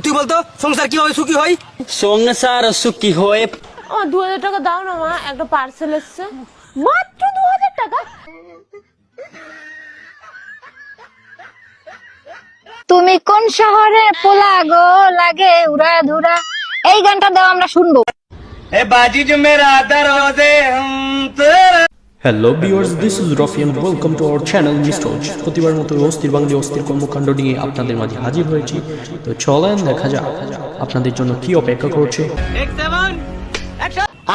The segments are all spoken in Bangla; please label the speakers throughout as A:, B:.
A: তুই বলতো সংসার কিভাবে সুখী হয়?
B: সংসার সুখী হয়ে
C: আমার 2000 টাকা দাও না মা, একটা পার্সেল এসছে। মাত্র 2000 টাকা?
D: তুমি কোন শহরে পোলা গো লাগে উড়া ধুরা, এই গানটা দাও আমরা শুনবো।
A: এ বাজি যে মেরা দরওয়াজে হাম তেরা।
E: Hello viewers, this is Rafi and welcome to our channel মিস্টজ। প্রতিবার মতো অস্থির বাঙালি অস্থির কর্মকাণ্ড নিয়ে আপনাদের মাঝে হাজির হয়েছি। তো চলেন দেখা যাক আপনাদের জন্য কি অপেক্ষা করছে।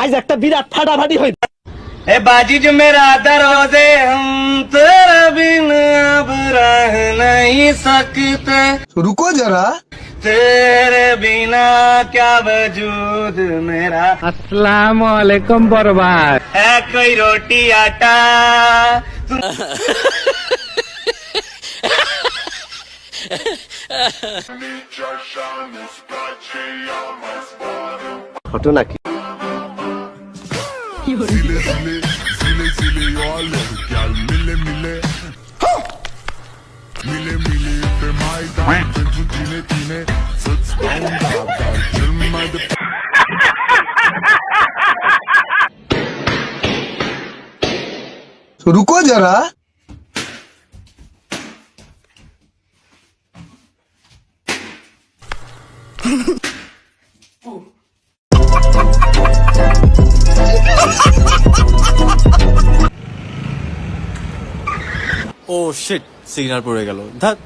B: আজ একটা বিরাট ফাটাফাটি হই।
A: এ বাজি যে মেরা দরওয়াজে হাম তেরা বিনা अब रह नहीं सकते।
F: रुको जरा,
A: तेरे बिना क्या वजूद मेरा।
G: अस्सलाम वालेकुम बरबाद।
A: है कोई रोटी आटा।
B: ঘটনা কি?
F: रुको जरा,
H: ও শিট, সিগন্যাল পড়ে গেল। ধ্যাৎ।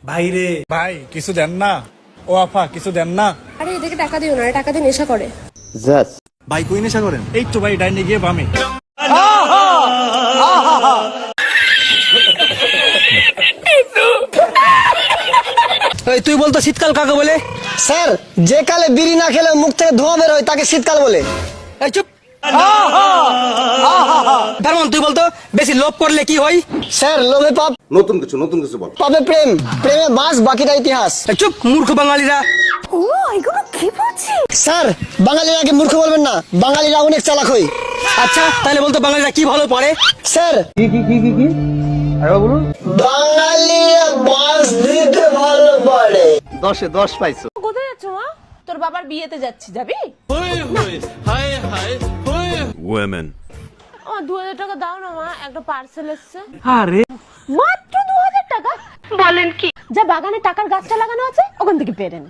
I: ভাইরে ভাই কিছু দেন না, ও আফা কিছু দেন না।
C: আরে এদেরকে টাকা দিও না, টাকা দিয়ে নেশা করে।
B: জাস
H: ভাই কই নেশা করেন?
I: এই তো ভাই ডাইনে গিয়ে বামে।
A: তুই বলতো শীতকাল কাকে বলে?
B: স্যার, যে কালে বিড়ি না খেলে মুখ থেকে ধোঁয়া বের হয় তাকে শীতকাল বলে।
A: এই চুপ। ধর্মন, তুই বলতো বেশি লোভ করলে কি হয়?
B: স্যার, লোভে পাপ,
F: নতুন কিছু বল।
B: পাপে প্রেম, প্রেমে বাস, বাকিটা ইতিহাস।
A: এই চুপ মূর্খ বাঙালিরা।
C: ও এগুলো কি বলছিস?
B: স্যার, বাঙালিরাকে মূর্খ বলবেন না, বাঙালিরা অনেক চালাক হয়।
A: আচ্ছা তাহলে বলতো বাঙালিরা কি ভালো পারে?
B: স্যার, বাঙালিরা বাস দিতে ভালো পারে। 10-এ 10 পাইছো।
C: কোথায় যাচ্ছ মা? তোর বাবার বিয়েতে যাচ্ছি, যাবি? আমার 2000 টাকা দাও না মা, একটা পার্সেল এসছে।
G: আরে
C: মাত্র 2000 টাকা? বলেন কি? যা বাগানে টাকার গাছটা লাগানো আছে ওখান থেকে পেরে নে।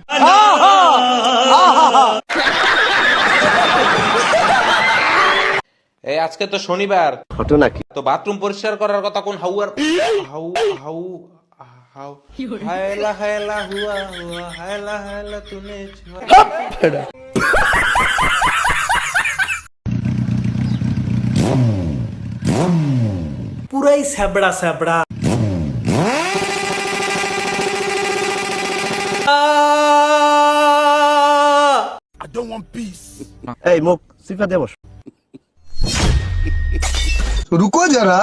J: এই আজকে তো শনিবার,
B: ঘটনা কি?
J: তো বাথরুম পরিষ্কার করার কথা কোন হাউয়ার হাউ হাউ হাউ হায়লা হায়লা হুয়া হুয়া হায়লা হায়লা তুনে
I: পুরাই স্যাবড়া স্যাবড়া।
B: এই মুখ সিফা দে বস।
F: रुको जरा,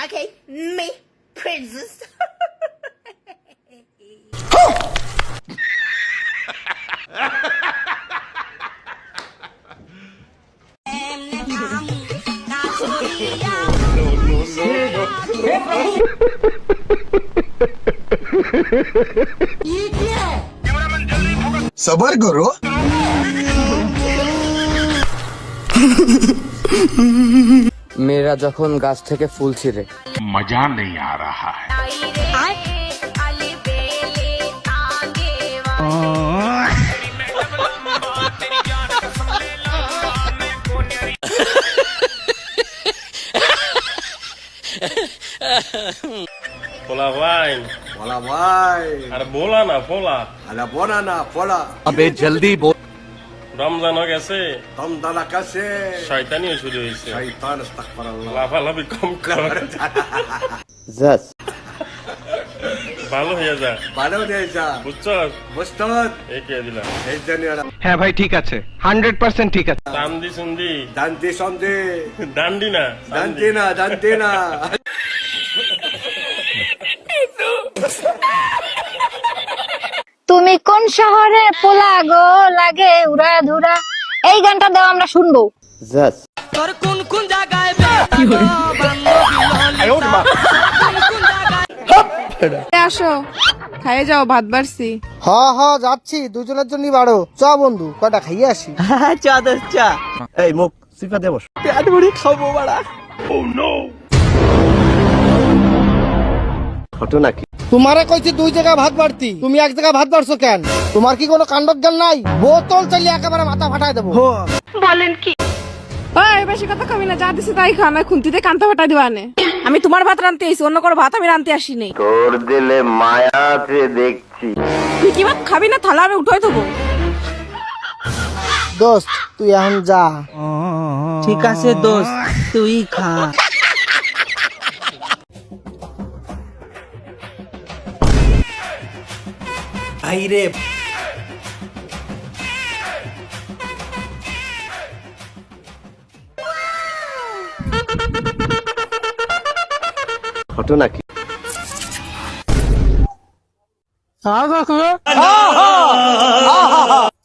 D: Okay, me, princess.
F: सबर करो।
G: মেয়েরা যখন গাছ থেকে ফুল ছিঁড়ে
H: মজা নেই আ রাহা হ্যায়।
I: পোলা ভাই,
F: बोला भाई,
I: আর বলা না পোলা।
F: अरे बोला ना बोला,
H: আবে জলদি বল।
I: রমজান হয়ে গেছে,
F: हम दादा कैसे?
I: শয়তানিও শুরু হয়েছে।
F: शैतान अस्तगफिरुल्लाह।
I: লাফালাফি কম কর,
B: জাস
I: ভালো হয়ে যা।
F: बालो दे जा,
I: বুঝছো?
F: मुस्तद,
I: একে দিলাম।
F: এই জানিয়ারা,
G: হ্যাঁ ভাই ঠিক আছে, 100% ঠিক আছে।
I: চান্দি সুন্দি
F: দান্তি সন্ধি,
I: ডান্ডি না
F: দান্তি না।
D: শহরে পোলা গো লাগে উড়া ধুরা, এই গানটা দাও আমরা শুনবো।
G: জাস্ট
C: আসো খাইয়ে যাও, ভাত বাড়ছি।
B: যাচ্ছি, দুজনের জন্য বাড়ো। চ বন্ধু, কটা খাইয়ে আসি।
A: চা দে চা। এই মুখ সিফা দে বস। পেট ভরে খাবো বাড়া।
G: ঘটনা কি?
B: তোমারে কইছি 2 জায়গা ভাত বাড়তি, তুমি 1 জায়গা ভাত বাড়ছো কেন? তোমার কি কোনো কাণ্ডজ্ঞান নাই? বোতল চালিয়ে একেবারে মাথা ফাটাই দেবো।
C: বলেন কি? ওই বেশি কথা কবি না, যা দিছি তাই খা, না খুন্তিতে কান্তা ফাটা দিবানে। আমি তোমার ভাত রানতে আইছি, অন্য কোনো ভাত আমি রানতে আসিনি।
G: তোর দিলে মায়া আছে দেখছি।
C: তুই কি ভাত খাবি না? থালা আমি উঠাই দেবো।
B: দোস্ত তুই এখন যা।
A: ঠিক আছে দোস্ত, তুই খা। আইরে
G: ঘটনা কি?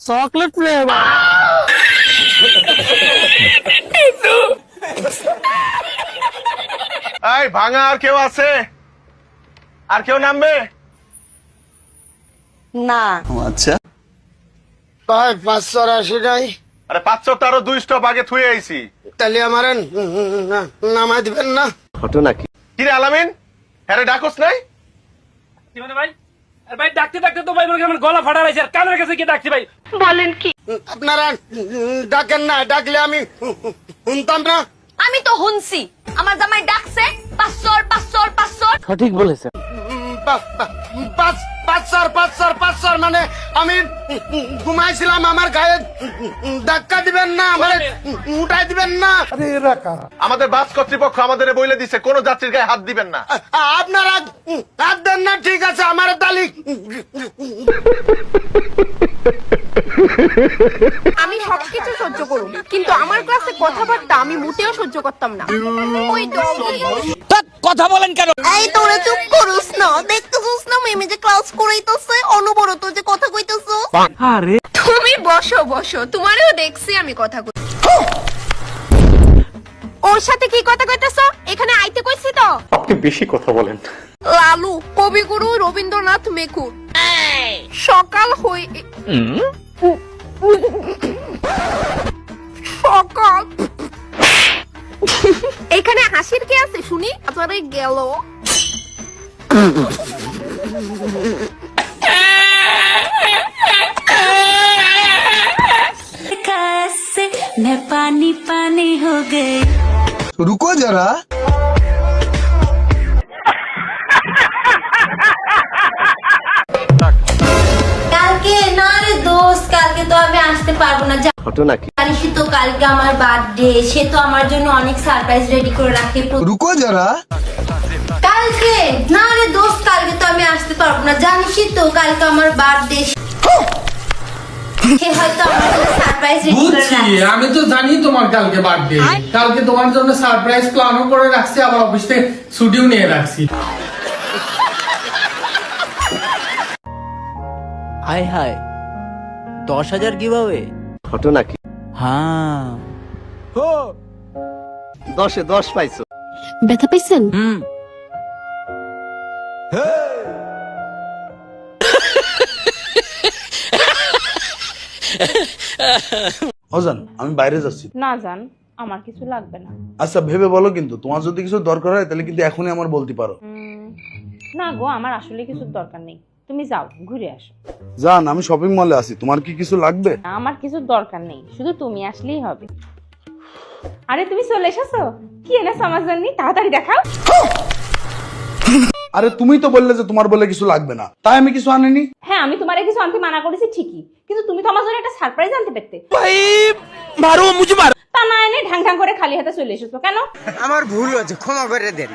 B: Chocolate flavour.
F: এই ভাঙা আর কেউ আছে? আর কেউ নামবে?
H: আচ্ছা
B: ভাই 580 নাই?
F: আরে 500 আরো 2 স্টপ আগে থুয়ে আইছি।
B: তাহলে আমার নামাই দিবেন না?
G: ঘটনা কি?
F: কিরে আলামিন, হ্যাঁ রে ডাকস নাই?
A: ভাই ডাকতে ডাকতে তো ভাই আমার গলা ফাটা রয়েছে, আর কানের কাছে কি ডাকছি ভাই?
C: বলেন কি?
B: আপনারা ডাকেন না, ডাকলে আমি শুনতাম না।
D: আমি তো হুনছি, আমার জামাই ডাকছে 500
G: সঠিক বলেছেন।
B: 500 মানে আমি ঘুমাইছিলাম, আমার গায়ে ধাক্কা দিবেন না, আমার উঠাই দিবেন না।
F: আমাদের বাস কর্তৃপক্ষ আমাদের বইলে দিছে কোন যাত্রীর গায়ে হাত দিবেন না।
B: আপনারা হাত দেন না, ঠিক আছে, আমার তালি।
C: আমি সবকিছু সহ্য করুম, কিন্তু আমার ক্লাসে কথাবার্তা আমি মোটেও সহ্য করতাম না। ওই
A: কথা বলেন কেন?
C: এই তোরা চুপ করুস না, দেখতেছস না মেমে যে ক্লাস করাইতেছে, অনবরত যে কথা কইতেছো।
A: আরে
C: তুমি বসো বসো, তোমারও দেখছি আমি কথা কই। ওর সাথে কি কথা কইতেছ? এখানে আইতে কইছি তো।
H: আপনি বেশি কথা বলেন।
C: লালু কবিগুরু রবীন্দ্রনাথ মেকুর সকাল হই সকাল। এখানে হাসির কি আছে শুনি? আপনারে গেল
K: मैं पानी पानी हो गई।
B: रुको जरा।
K: কালকে না রে দোস্ত, কালকে তো আমি আসতে পারবো না।
G: ঘটনা কি?
K: জানিস তো কালকে আমার বার্থডে, সে তো আমার জন্য অনেক সারপ্রাইজ রেডি করে রাখে।
B: रुको जरा।
K: কালকে না রে দোস্ত, কালকে তো আমি আসতে পারবো না। জানিস তো কালকে আমার বার্থডে, সে হয়তো আমার জন্য সারপ্রাইজ রেডি করে রাখে।
J: আমি তো জানি তোমার কালকে বার্থডে, কালকে তোমার জন্য সারপ্রাইজ প্ল্যানও করে রাখছি, আবার অফিস থেকে ছুটিও নিয়ে রাখছি।
A: হায় হায় 10,000 কিভাবে?
G: ঘটনা কি?
A: হ্যাঁ
G: 10-এ 10 পাইছো।
C: ব্যথা পাইছেন?
I: অজান আমি বাইরে যাচ্ছি।
C: না জান, আমার কিছু লাগবে না।
I: আচ্ছা ভেবে বলো, কিন্তু তোমার যদি কিছু দরকার হয় তাহলে কিন্তু এখনই আমার বলতে পারো।
C: না গো, আমার আসলে কিছু দরকার নেই, তুমি যাও ঘুরে আসো।
I: জান আমি শপিং মলে আছি, তোমার কি কিছু লাগবে?
C: আমার কিছু দরকার নেই, শুধু তুমি আসলেই হবে। আরে তুমি চলে এসেছো, কি এনেছো আমার জন্য? তাড়াতাড়ি দেখাও।
I: আরে তুমি তো বললে যে তোমার বলে কিছু লাগবে না, তাই আমি কিছু আনিনি।
C: হ্যাঁ, আমি তোমারে কিছু আনতে মানা করেছি ঠিকই, কিন্তু তুমি তো আমার জন্য একটা সারপ্রাইজ আনতে পারতে।
A: ভাই মারো মুঝে মারো।
C: তা না এনে ঢাং ঢাং করে খালি হাতে চলে এসেছো কেন?
B: আমার ভুল হয়েছে, ক্ষমা করে দেন।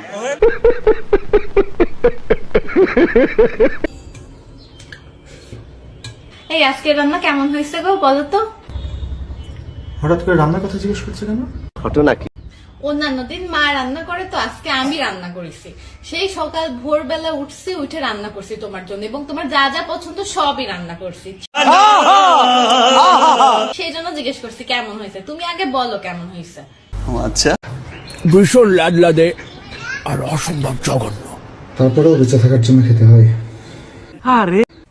K: এই আজকে রান্না কেমন হয়েছে গো বলো তো?
I: হঠাৎ করে রান্নার কথা জিজ্ঞেস করছে কেন?
G: ঘটনা কি?
C: অন্যান্য দিন মা রান্না করে, তো আজকে আমি রান্না করেছি। সেই সকাল ভোরবেলা উঠছি, উঠে রান্না করছি তোমার জন্য, এবং তোমার যা যা পছন্দ সবই রান্না করছি। সেই জন্য জিজ্ঞেস করছি কেমন হয়েছে। তুমি আগে বলো কেমন হয়েছে।
H: আচ্ছা,
I: ভীষণ লাদে আর অসম্ভব জঘন্য।
B: তারপরেও বেঁচে থাকার জন্য খেতে হয়।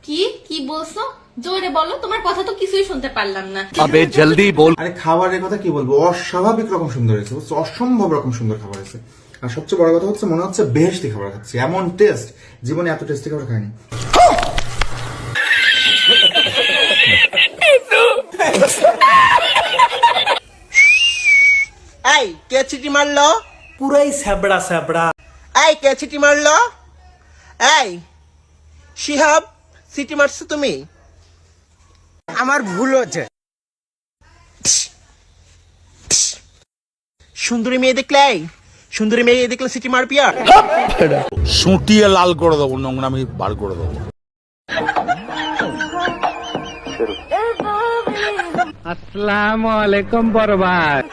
C: কি কি বলছো? জোরে বলো, তোমার কথা তো কিছুই শুনতে পারলাম না।
H: আবে জলদি বল।
B: আরে খাবারের কথা কি বলবো, অস্বাভাবিক রকম সুন্দর হয়েছে, বুঝছো? অসম্ভব রকম সুন্দর খাবার হয়েছে। আর সবচেয়ে বড় কথা হচ্ছে মনে হচ্ছে বেহেশতি খাবার খাচ্ছি, এমন টেস্ট, জীবনে এত টেস্টি খাবার খাইনি।
A: এই কে চিঠি মারলো?
I: পুরাই স্যাবড়া স্যাবড়া।
A: এই কে চিঠি মারলো? এই শিহাব, চিঠি মারছো তুমি? আমার ভুল হচ্ছে। সুন্দরী মেয়ে দেখলে, সুন্দরী মেয়ে দেখলে সিটি মারবি? আর
I: সুটিয়ে লাল করে দেবো, নোংরামি বার করে দেবো।
A: আসসালামু আলাইকুম বরবাদ।